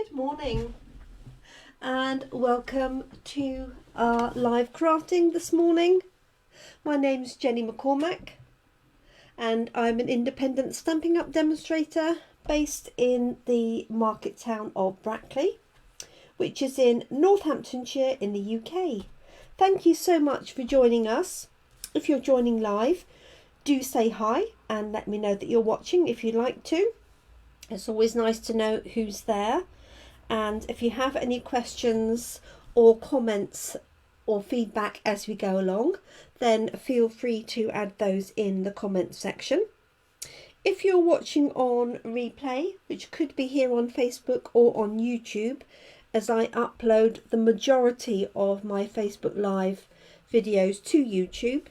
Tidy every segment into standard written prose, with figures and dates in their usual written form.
Good morning and welcome to our live crafting this morning. My name's Jenny McCormack and I'm an independent Stampin' Up demonstrator based in the market town of Brackley, which is in Northamptonshire in the UK. Thank you so much for joining us. If you're joining live, do say hi and let me know that you're watching if you'd like to. It's always nice to know who's there. And if you have any questions or comments or feedback as we go along, then feel free to add those in the comment section. If you're watching on replay, which could be here on Facebook or on YouTube, as I upload the majority of my Facebook Live videos to YouTube,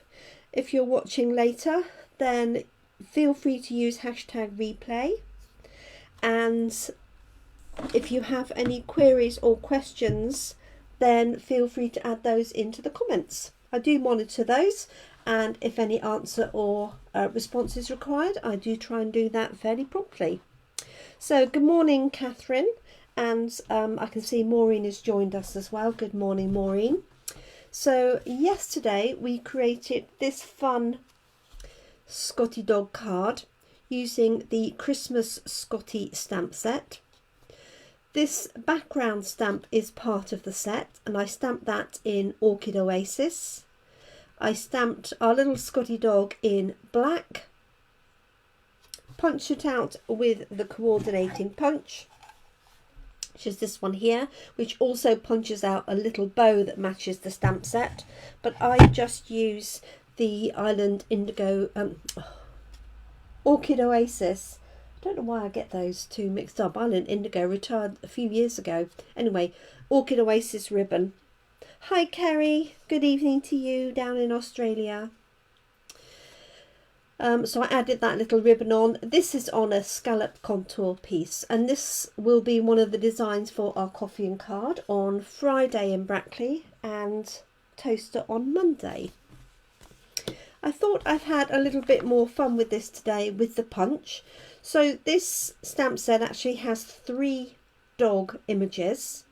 if you're watching later, then feel free to use hashtag replay. And if you have any queries or questions, then feel free to add those into the comments. I do monitor those, and if any answer or response is required, I do try and do that fairly promptly. So good morning, Catherine, and I can see Maureen has joined us as well. Good morning, Maureen. So yesterday we created this fun Scottie Dog card using the Christmas Scottie stamp set. This background stamp is part of the set, and I stamped that in Orchid Oasis. I stamped our little Scottie dog in black, punched it out with the coordinating punch, which is this one here, which also punches out a little bow that matches the stamp set, but I just use the Island Indigo Orchid Oasis. I don't know why I get those two mixed up. Island Indigo retired a few years ago. Anyway, Orchid Oasis ribbon. Hi Kerry, good evening to you down in Australia. So I added that little ribbon on. This is on a scallop contour piece, and this will be one of the designs for our coffee and card on Friday in Brackley and toaster on Monday. I thought I've had a little bit more fun with this today with the punch. So this stamp set actually has 3 dog images.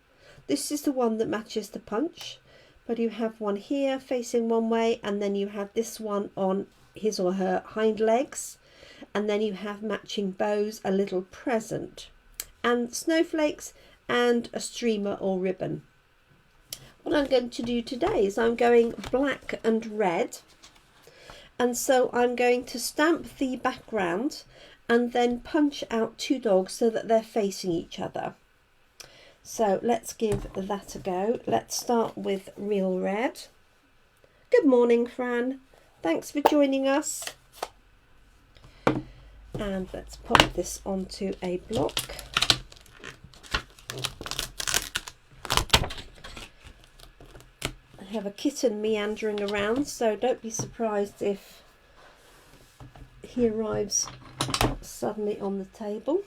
This is the one that matches the punch, but you have one here facing one way, and then you have this one on his or her hind legs, and then you have matching bows, a little present, and snowflakes, and a streamer or ribbon. What I'm going to do today is I'm going black and red. And so I'm going to stamp the background and then punch out 2 dogs so that they're facing each other. So let's give that a go. Let's start with real red. Good morning, Fran. Thanks for joining us. And let's pop this onto a block. I have a kitten meandering around, so don't be surprised if he arrives suddenly on the table.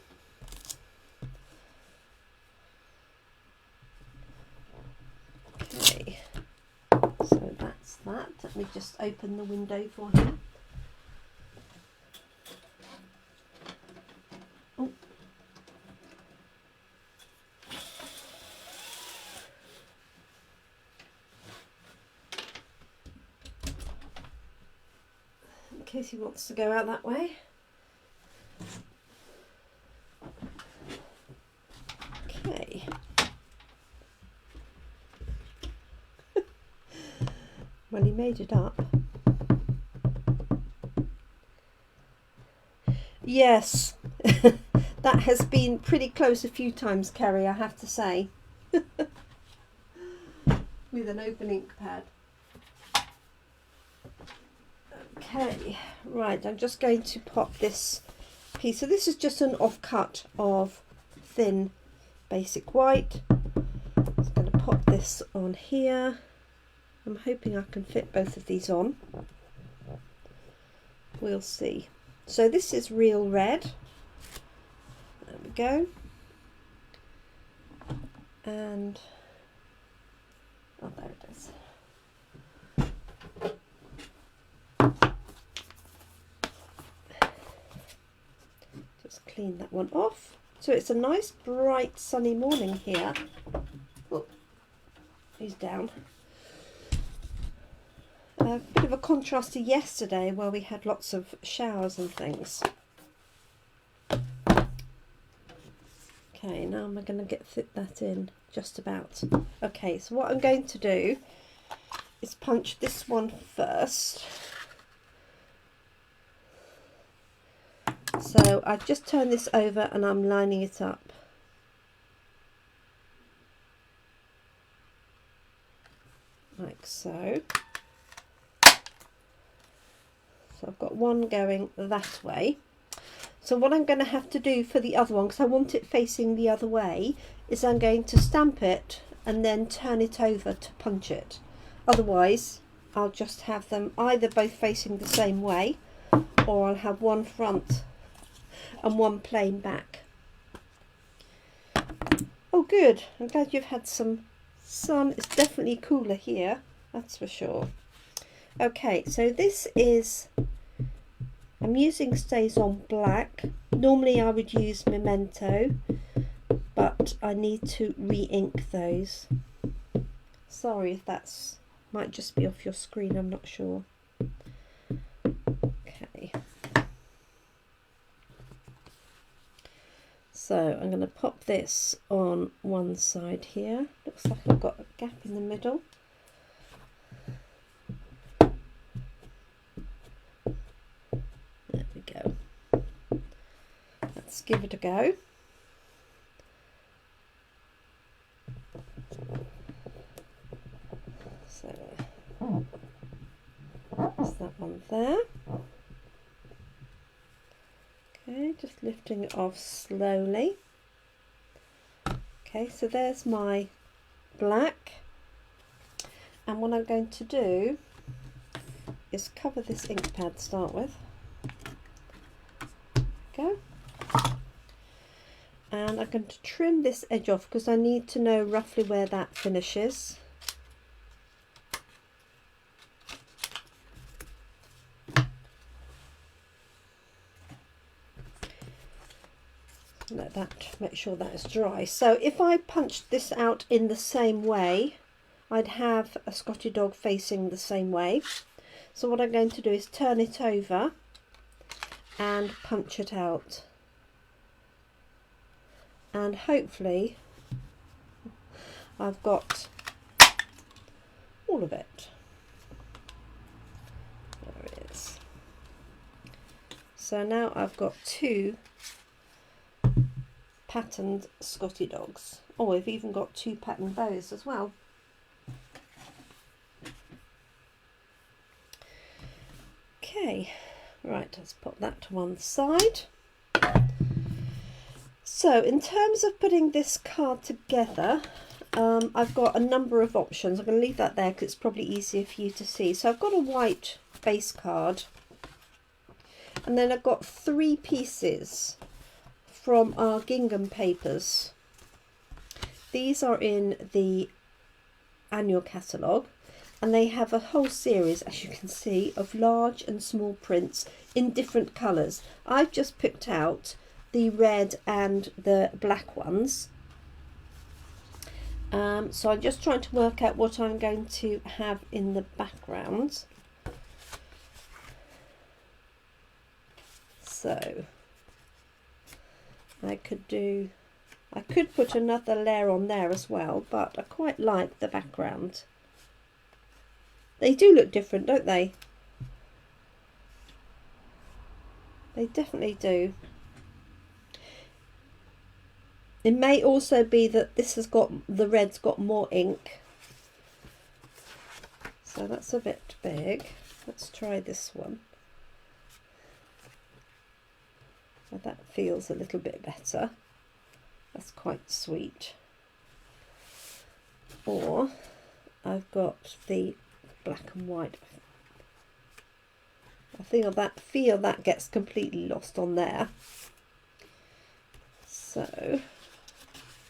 Okay, so that's that. Let me just open the window for him. Oh. In case he wants to go out that way. Okay. Well, he made it up. Yes, that has been pretty close a few times, Kerry, I have to say. With an open ink pad. Okay, right, I'm just going to pop this piece. So this is just an offcut of thin basic white. I'm going to pop this on here. I'm hoping I can fit both of these on. We'll see. So this is real red. There we go. And, oh, there it is. Clean that one off. So it's a nice bright sunny morning here. Oh, he's down. A bit of a contrast to yesterday where we had lots of showers and things. Okay, now I'm going to fit that in just about. Okay, so what I'm going to do is punch this one first. So I've just turned this over and I'm lining it up. Like so. So I've got one going that way. So what I'm going to have to do for the other one, because I want it facing the other way, is I'm going to stamp it and then turn it over to punch it. Otherwise, I'll just have them either both facing the same way, or I'll have one front and one plain back. Oh good, I'm glad you've had some sun. It's definitely cooler here, that's for sure. Okay, so this is, I'm using Staz-On black. Normally I would use Memento, but I need to re-ink those. Sorry if that's, might just be off your screen, I'm not sure. Okay. So I'm going to pop this on one side here. Looks like I've got a gap in the middle. There we go. Let's give it a go. So that's that one there. Okay, just lifting it off slowly. Okay, so there's my black, and what I'm going to do is cover this ink pad to start with. Go. And I'm going to trim this edge off because I need to know roughly where that finishes. Let that, make sure that is dry. So if I punched this out in the same way, I'd have a Scottie dog facing the same way. So what I'm going to do is turn it over and punch it out. And hopefully I've got all of it. There it is. So now I've got two patterned Scottie dogs. Oh, we've even got two patterned bows as well. Okay, right, let's pop that to one side. So in terms of putting this card together, I've got a number of options. I'm going to leave that there because it's probably easier for you to see. So I've got a white base card, and then I've got 3 pieces from our Gingham papers. These are in the annual catalogue, and they have a whole series, as you can see, of large and small prints in different colours. I've just picked out the red and the black ones. So I'm just trying to work out what I'm going to have in the background. So I could put another layer on there as well, but I quite like the background. They do look different, don't they? They definitely do. It may also be that this has got, the red's got more ink. So that's a bit big. Let's try this one. Well, that feels a little bit better. That's quite sweet. Or I've got the black and white. I feel that gets completely lost on there. So,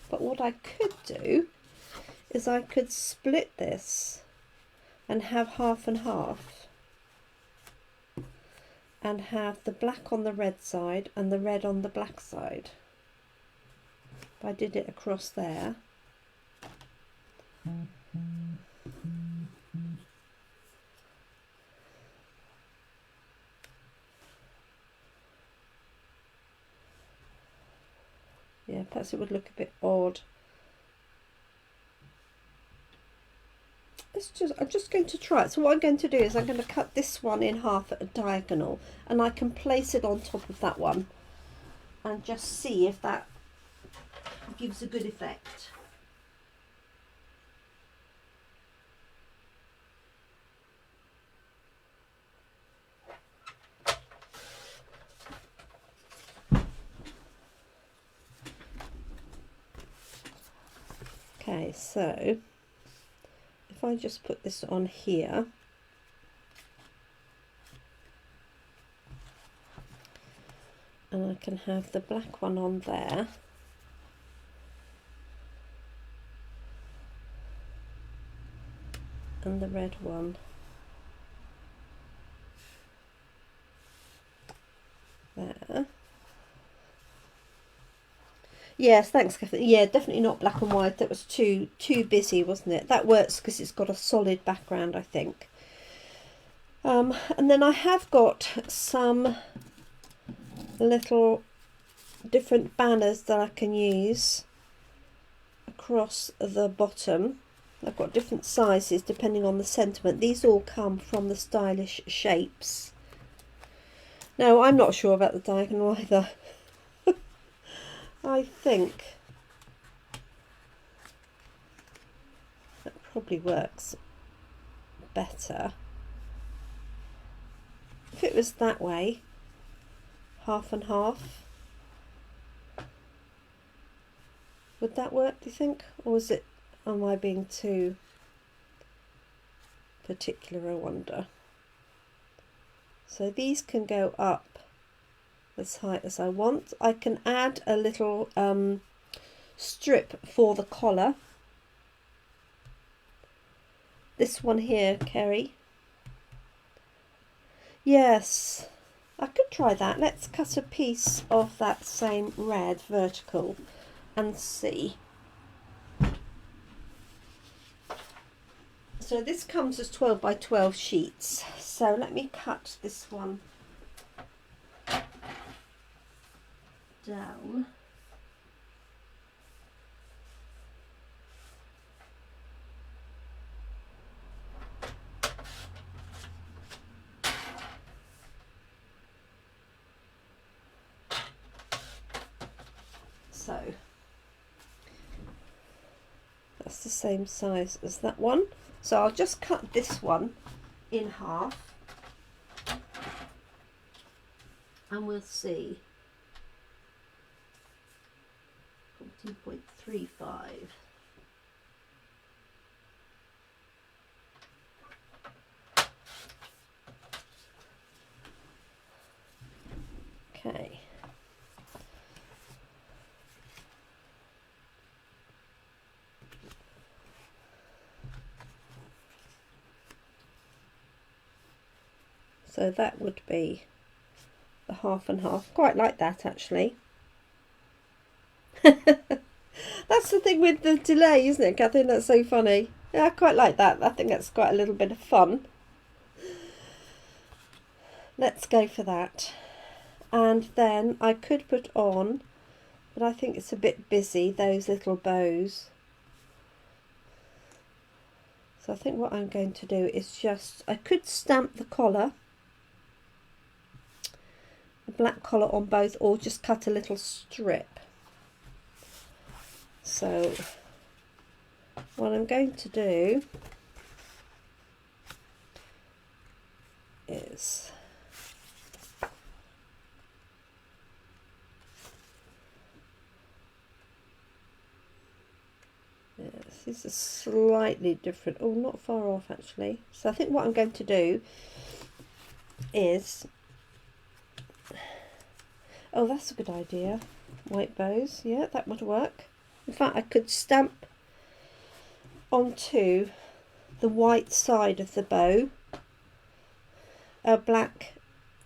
but what I could do is I could split this and have half and half, and have the black on the red side and the red on the black side. if I did it across there. Yeah, perhaps it would look a bit odd. I'm just going to try it. So what I'm going to do is I'm going to cut this one in half at a diagonal, and I can place it on top of that one and just see if that gives a good effect. Okay, so if I just put this on here, and I can have the black one on there, and the red one there. Yes, thanks, Catherine. Yeah, definitely not black and white. That was too busy, wasn't it? That works because it's got a solid background, I think. And then I have got some little different banners that I can use across the bottom. I've got different sizes depending on the sentiment. These all come from the Stylish Shapes. Now, I'm not sure about the diagonal either. I think that probably works better. If it was that way, half and half, would that work, do you think? Or is it, am I being too particular, I wonder? So these can go up as high as I want. I can add a little strip for the collar. This one here, Kerry. Yes, I could try that. Let's cut a piece of that same red vertical and see. So this comes as 12 by 12 sheets. So let me cut this one down. So that's the same size as that one. So I'll just cut this one in half and we'll see. 14.35. Okay. So that would be the half and half. Quite like that, actually. That's the thing with the delay, isn't it, Catherine? That's so funny. Yeah, I quite like that. I think that's quite a little bit of fun. Let's go for that. And then I could put on, but I think it's a bit busy, those little bows. So I think what I'm going to do is just, I could stamp the collar, a black collar on both, or just cut a little strip. So what I'm going to do is this is slightly different. Oh, not far off actually. So I think what I'm going to do is, oh, that's a good idea. White bows, yeah, that would work. In fact, I could stamp onto the white side of the bow a black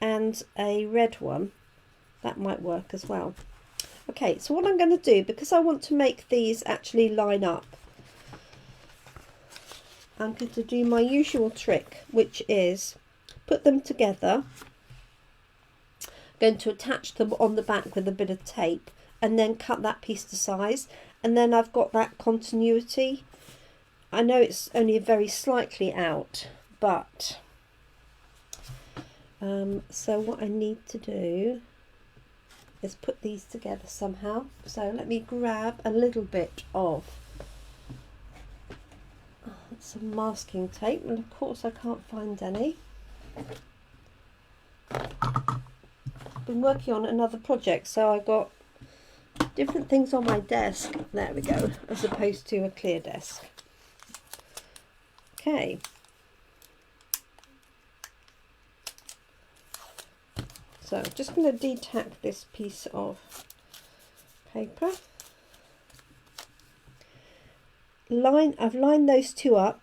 and a red one. That might work as well. Okay, so what I'm going to do, because I want to make these actually line up, I'm going to do my usual trick, which is put them together. I'm going to attach them on the back with a bit of tape and then cut that piece to size, and then I've got that continuity. I know it's only very slightly out, but so what I need to do is put these together somehow. So let me grab a little bit of some masking tape, and of course I can't find any. I've been working on another project, so I've got different things on my desk. There we go, as opposed to a clear desk. Okay. So I'm just going to detack this piece of paper. I've lined those two up.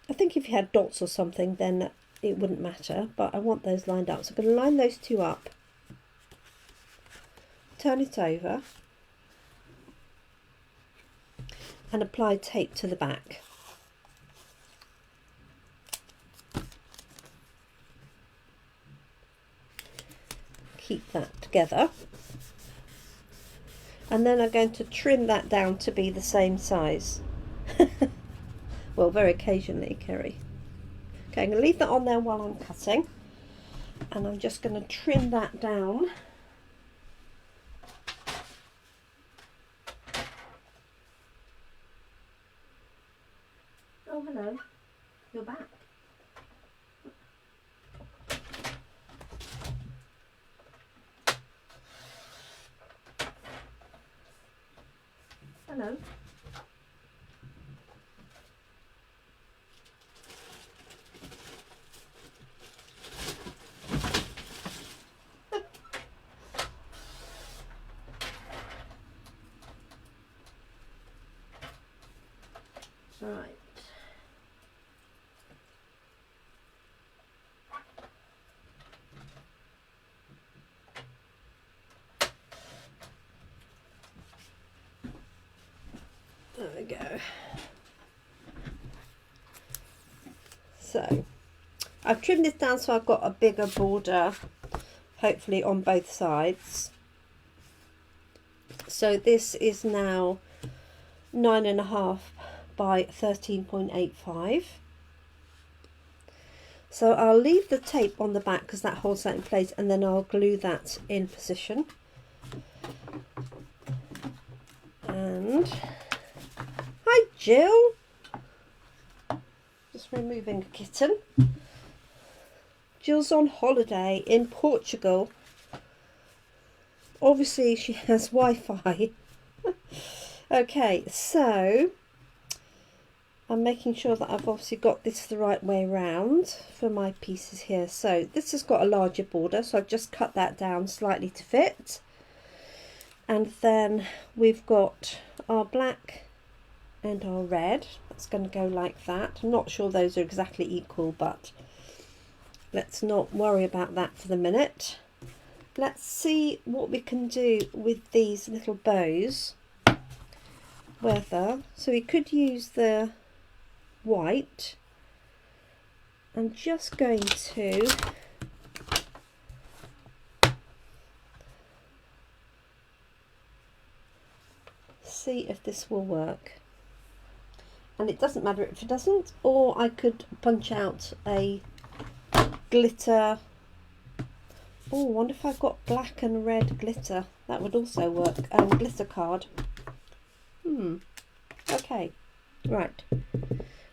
I think if you had dots or something then it wouldn't matter, but I want those lined up. So I'm going to line those two up, turn it over and apply tape to the back. Keep that together, and then I'm going to trim that down to be the same size. Well, very occasionally, Kerry. Okay, I'm going to leave that on there while I'm cutting, and I'm just going to trim that down. Oh, hello, you're back. Hello. Right. There we go. So I've trimmed this down so I've got a bigger border, hopefully on both sides. So this is now 9.5 by 13.85. So I'll leave the tape on the back because that holds that in place, and then I'll glue that in position. And hi Jill, just removing a kitten. Jill's on holiday in Portugal. Obviously she has Wi-Fi. Okay, so I'm making sure that I've obviously got this the right way round for my pieces here. So this has got a larger border, so I've just cut that down slightly to fit. And then we've got our black and our red. That's going to go like that. I'm not sure those are exactly equal, but let's not worry about that for the minute. Let's see what we can do with these little bows. So we could use the white. I'm just going to see if this will work, and it doesn't matter if it doesn't, or I could punch out a glitter. Oh, I wonder if I've got black and red glitter. That would also work. Glitter card. Okay, right.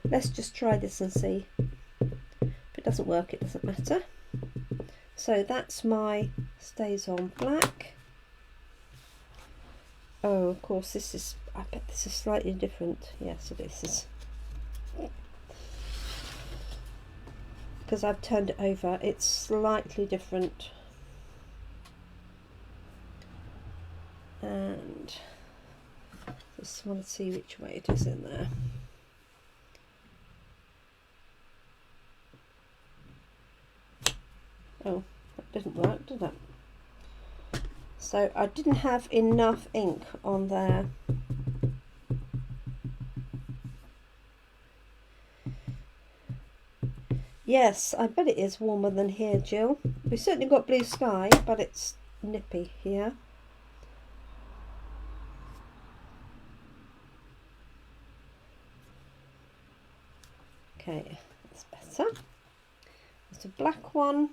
Let's just try this and see. If it doesn't work, it doesn't matter. So that's my Staz-On black. Oh, of course, this is, I bet this is slightly different. Yes, it is. Because I've turned it over, it's slightly different. And just want to see which way it is in there. Oh, that didn't work, did it? So I didn't have enough ink on there. Yes, I bet it is warmer than here, Jill. We've certainly got blue sky, but it's nippy here. Okay, that's better. It's a black one.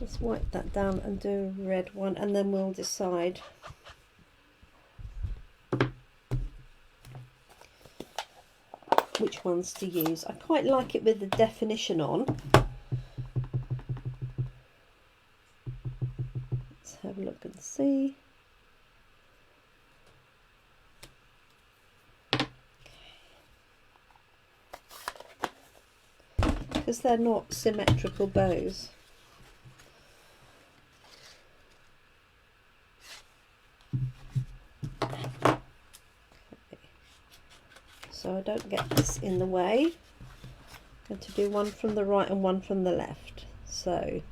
Let's wipe that down and do a red one, and then we'll decide. Which ones to use. I quite like it with the definition on. Let's have a look and see. Because they're not symmetrical bows. So I don't get this in the way. I'm going to do one from the right and one from the left. So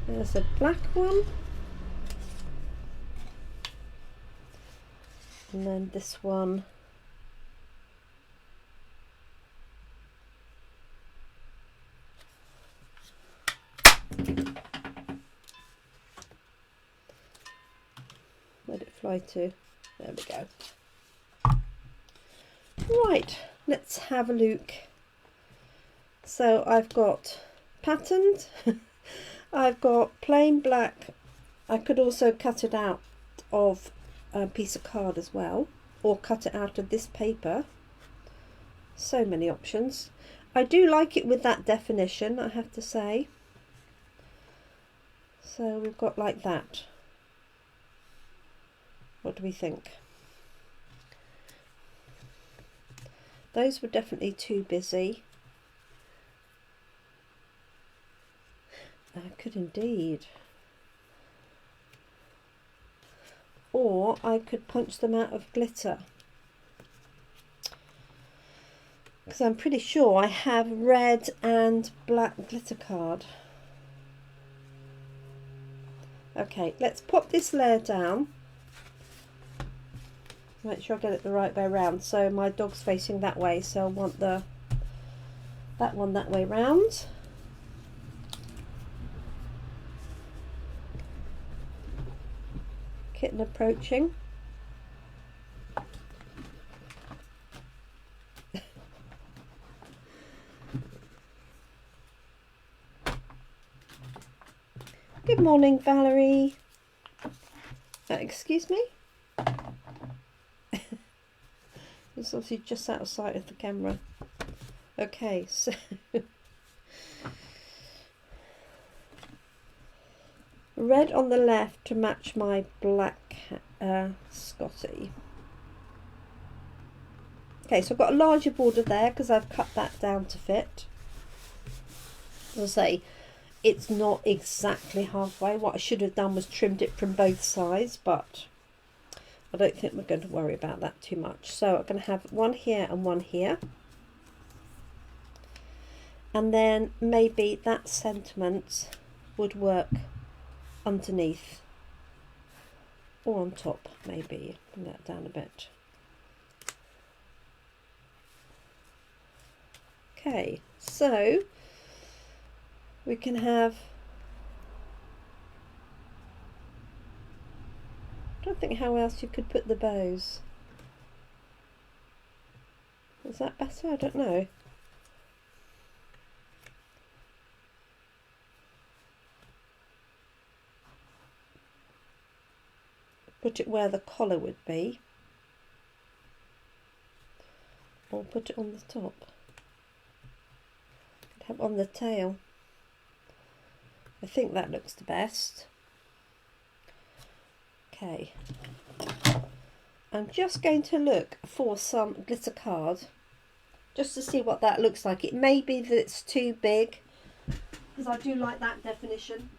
there's a black one, and then this one. Where'd it fly to? There we go. Right, let's have a look. So I've got patterned, I've got plain black. I could also cut it out of a piece of card as well, or cut it out of this paper. So many options. I do like it with that definition, I have to say. So we've got like that. What do we think? Those were definitely too busy. I could indeed. Or I could punch them out of glitter. Because I'm pretty sure I have red and black glitter card. Okay, let's pop this layer down. Make sure I get it the right way around. So my dog's facing that way, so I want that one that way round. Kitten approaching. Good morning, Valerie. Excuse me? It's obviously just out of sight of the camera. Okay, so red on the left to match my black Scottie. Okay, so I've got a larger border there because I've cut that down to fit. As I say, it's not exactly halfway. What I should have done was trimmed it from both sides, but I don't think we're going to worry about that too much. So I'm going to have one here and one here. And then maybe that sentiment would work underneath or on top, maybe. Bring that down a bit. Okay, so we can have, I don't think how else you could put the bows. Is that better? I don't know. Put it where the collar would be, or put it on the top. Have on the tail. I think that looks the best. Okay, I'm just going to look for some glitter card just to see what that looks like. It may be that it's too big because I do like that definition.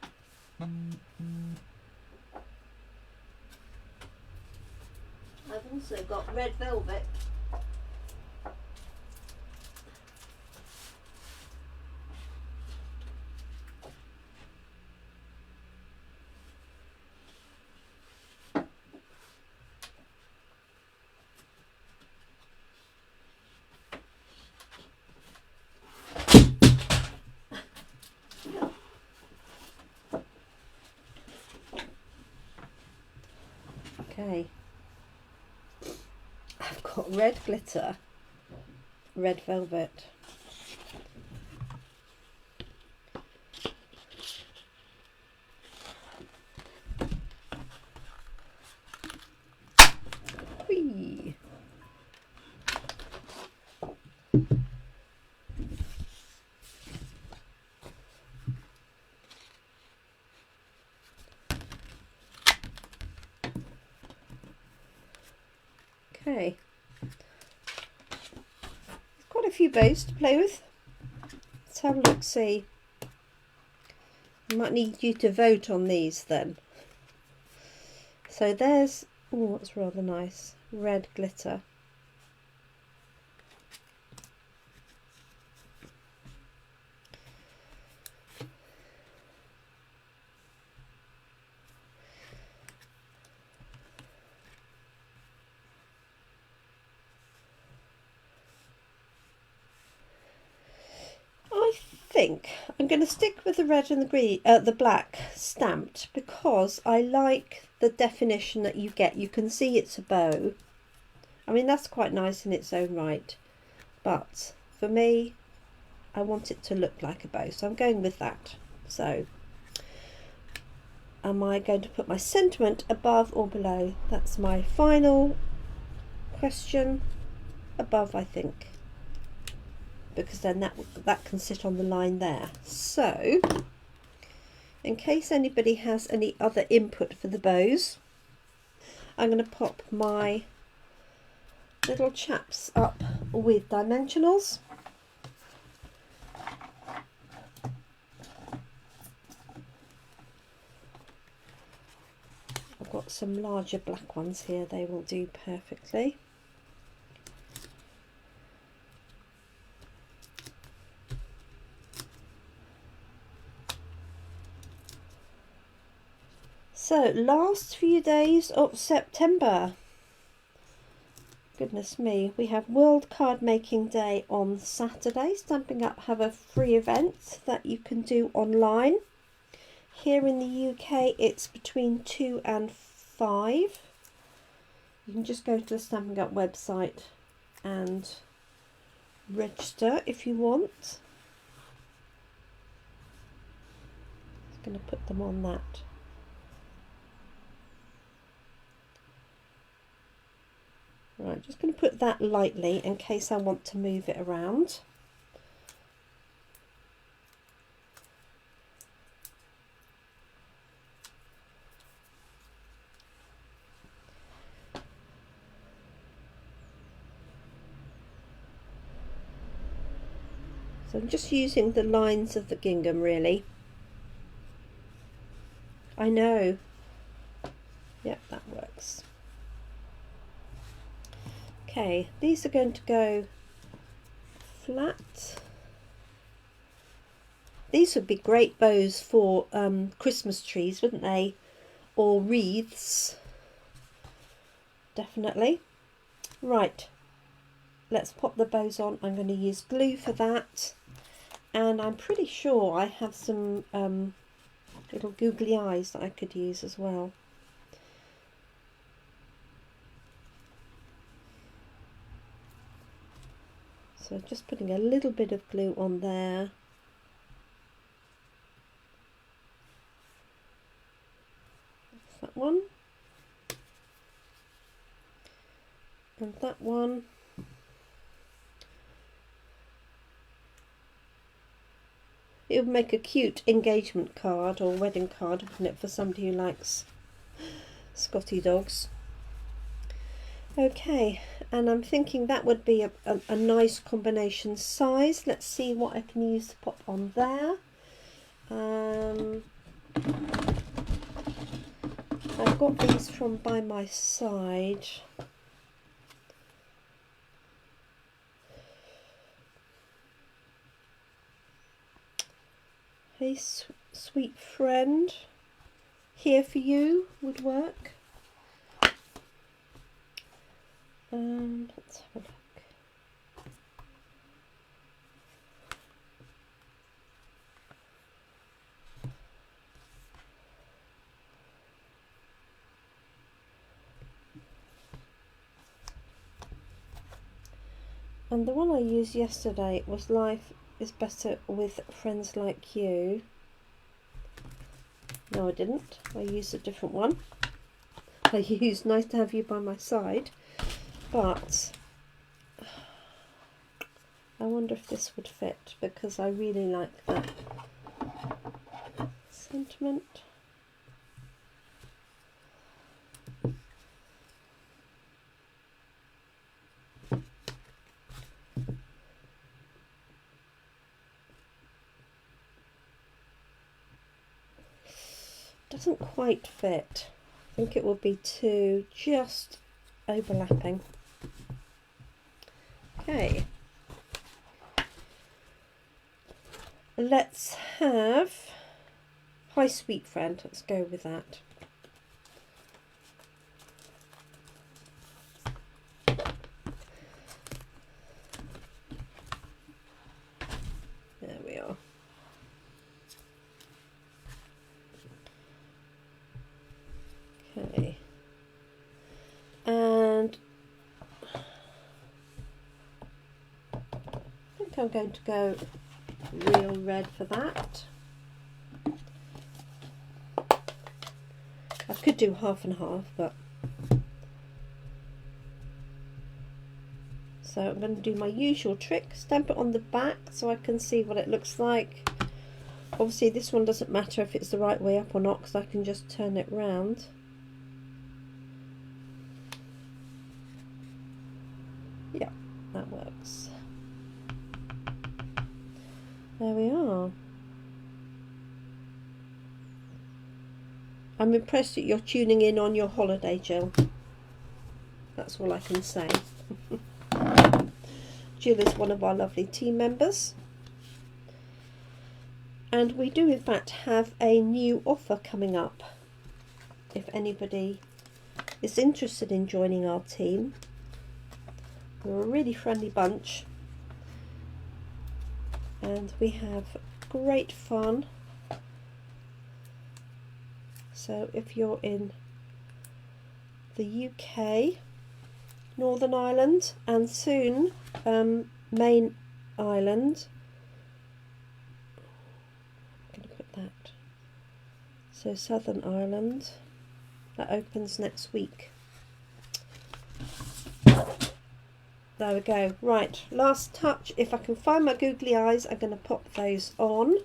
I've also got red velvet. Okay, I've got red glitter, red velvet. Whee! Okay, there's quite a few bows to play with. Let's have a look, see. I might need you to vote on these then. So there's, oh, that's rather nice, red glitter. I think I'm going to stick with the red and the green, the black stamped, because I like the definition that you get. You can see it's a bow. I mean, that's quite nice in its own right, but for me, I want it to look like a bow, so I'm going with that. So, am I going to put my sentiment above or below? That's my final question. Above, I think, because then that can sit on the line there. So, in case anybody has any other input for the bows, I'm going to pop my little chaps up with dimensionals. I've got some larger black ones here, they will do perfectly. So, last few days of September. Goodness me, we have World Card Making Day on Saturday. Stampin' Up have a free event that you can do online. Here in the UK it's between 2 and 5. You can just go to the Stampin' Up website and register if you want. I'm going to put them on that. Right, just going to put that lightly in case I want to move it around. So I'm just using the lines of the gingham really. I know. Yep, that works. Okay, these are going to go flat. These would be great bows for Christmas trees, wouldn't they? Or wreaths. Definitely. Right, let's pop the bows on. I'm going to use glue for that. And I'm pretty sure I have some little googly eyes that I could use as well. So just putting a little bit of glue on there. That one. And that one. It would make a cute engagement card or wedding card, wouldn't it, for somebody who likes Scottie Dogs. Okay, and I'm thinking that would be a nice combination size. Let's see what I can use to pop on there. I've got these from By My Side. Hey, sweet friend, Here For You would work. Let's have a look. And the one I used yesterday was Life is Better with Friends Like You. No, I didn't. I used a different one. I used Nice to Have You by My Side, but I wonder if this would fit, because I really like that sentiment. Doesn't quite fit. I think it will be too just overlapping. Okay. Let's have Hi Sweet Friend. Let's go with that. There we are. Okay. And I think I'm going to go real red for that. I could do half and half, but so I'm going to do my usual trick, stamp it on the back so I can see what it looks like. Obviously this one doesn't matter if it's the right way up or not, because I can just turn it round. Yeah, that works. There we are. I'm impressed that you're tuning in on your holiday, Jill. That's all I can say. Jill is one of our lovely team members. And we do in fact have a new offer coming up. If anybody is interested in joining our team. We're a really friendly bunch. And we have great fun. So if you're in the UK, Northern Ireland, and soon Main Island, I'm going to put that. So Southern Ireland, that opens next week. There we go. Right, last touch. If I can find my googly eyes, I'm going to pop those on,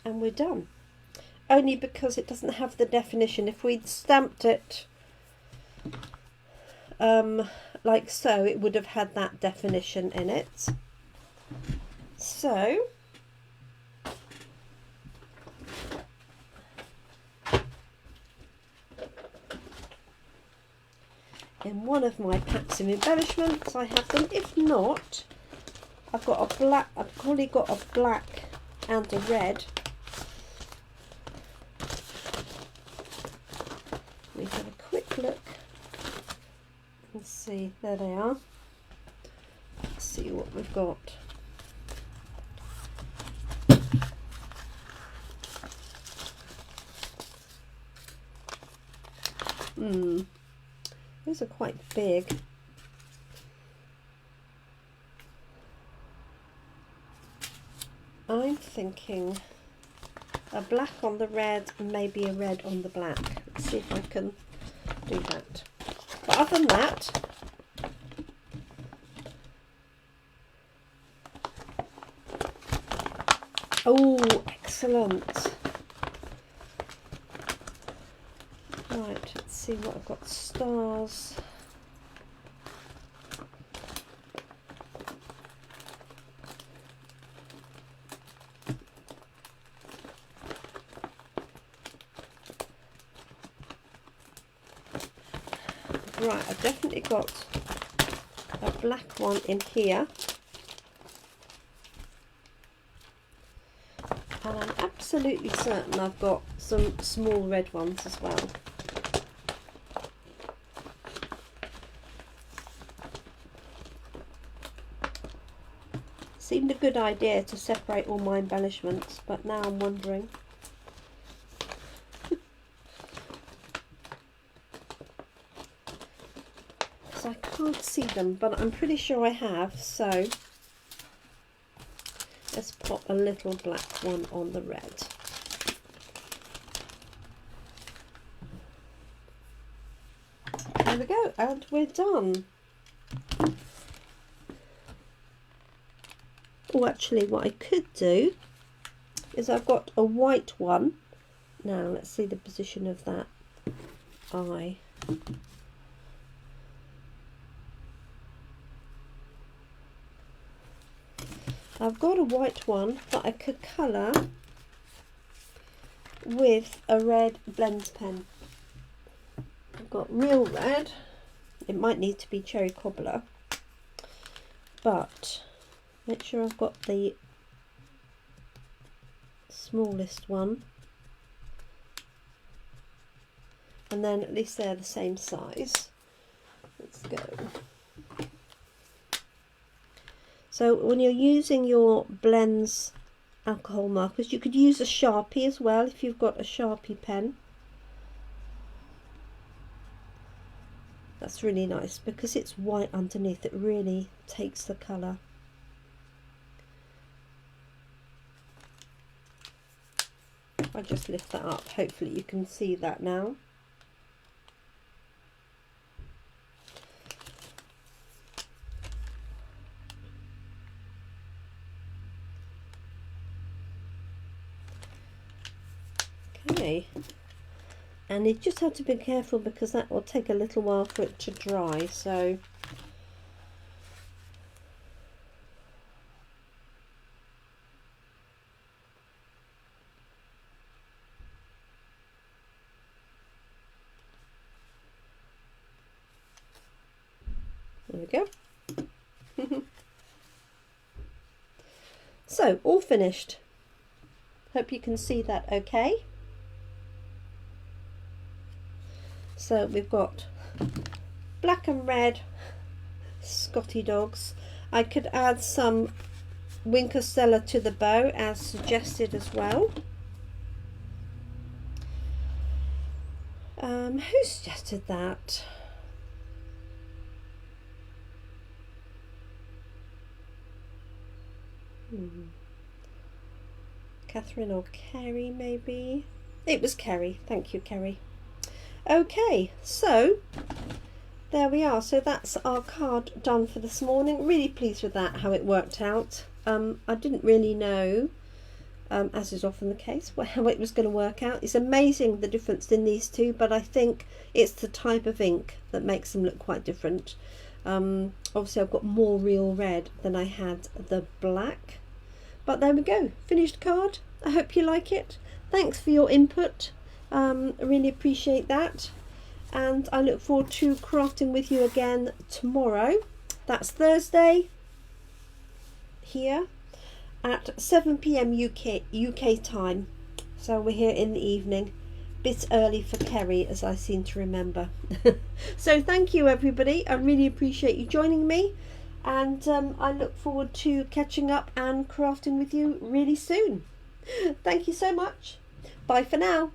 and we're done. Only because it doesn't have the definition. If we'd stamped it like so, it would have had that definition in it. So in one of my packs of embellishments I have them. If not, I've got a black, I've probably got a black and a red. We have a quick look and see. There they are. Let's see what we've got. Those are quite big. I'm thinking a black on the red and maybe a red on the black. Let's see if I can do that. But other than that, oh, excellent. Right, let's see what I've got. Stars. Right, I've definitely got a black one in here. And I'm absolutely certain I've got some small red ones as well. Seemed a good idea to separate all my embellishments, but now I'm wondering. see them, but I'm pretty sure I have, so let's pop a little black one on the red. There we go, and we're done. Oh, actually what I could do is I've got a white one. Now let's see the position of that eye. I've got a white one that I could colour with a red blends pen. I've got real red. It might need to be Cherry Cobbler, but make sure I've got the smallest one, and then at least they're the same size. Let's go. So when you're using your blends alcohol markers, you could use a Sharpie as well if you've got a Sharpie pen. That's really nice because it's white underneath. It really takes the colour. I'll just lift that up. Hopefully you can see that now. Okay, and you just have to be careful because that will take a little while for it to dry, so there we go. So all finished. Hope you can see that okay. So we've got black and red Scottie Dogs. I could add some Winker Stella to the bow as suggested as well. Who suggested that? Catherine or Kerry maybe? It was Kerry. Thank you, Kerry. Okay, so there we are. So that's our card done for this morning. Really pleased with that, how it worked out. I didn't really know, as is often the case, how it was going to work out. It's amazing the difference in these two, but I think it's the type of ink that makes them look quite different. Obviously I've got more real red than I had the black, but there we go, finished card. I hope you like it. Thanks for your input. I really appreciate that, and I look forward to crafting with you again tomorrow. That's Thursday here at 7 PM UK time, so we're here in the evening, bit early for Kerry as I seem to remember. So thank you everybody, I really appreciate you joining me, and I look forward to catching up and crafting with you really soon. Thank you so much. Bye for now.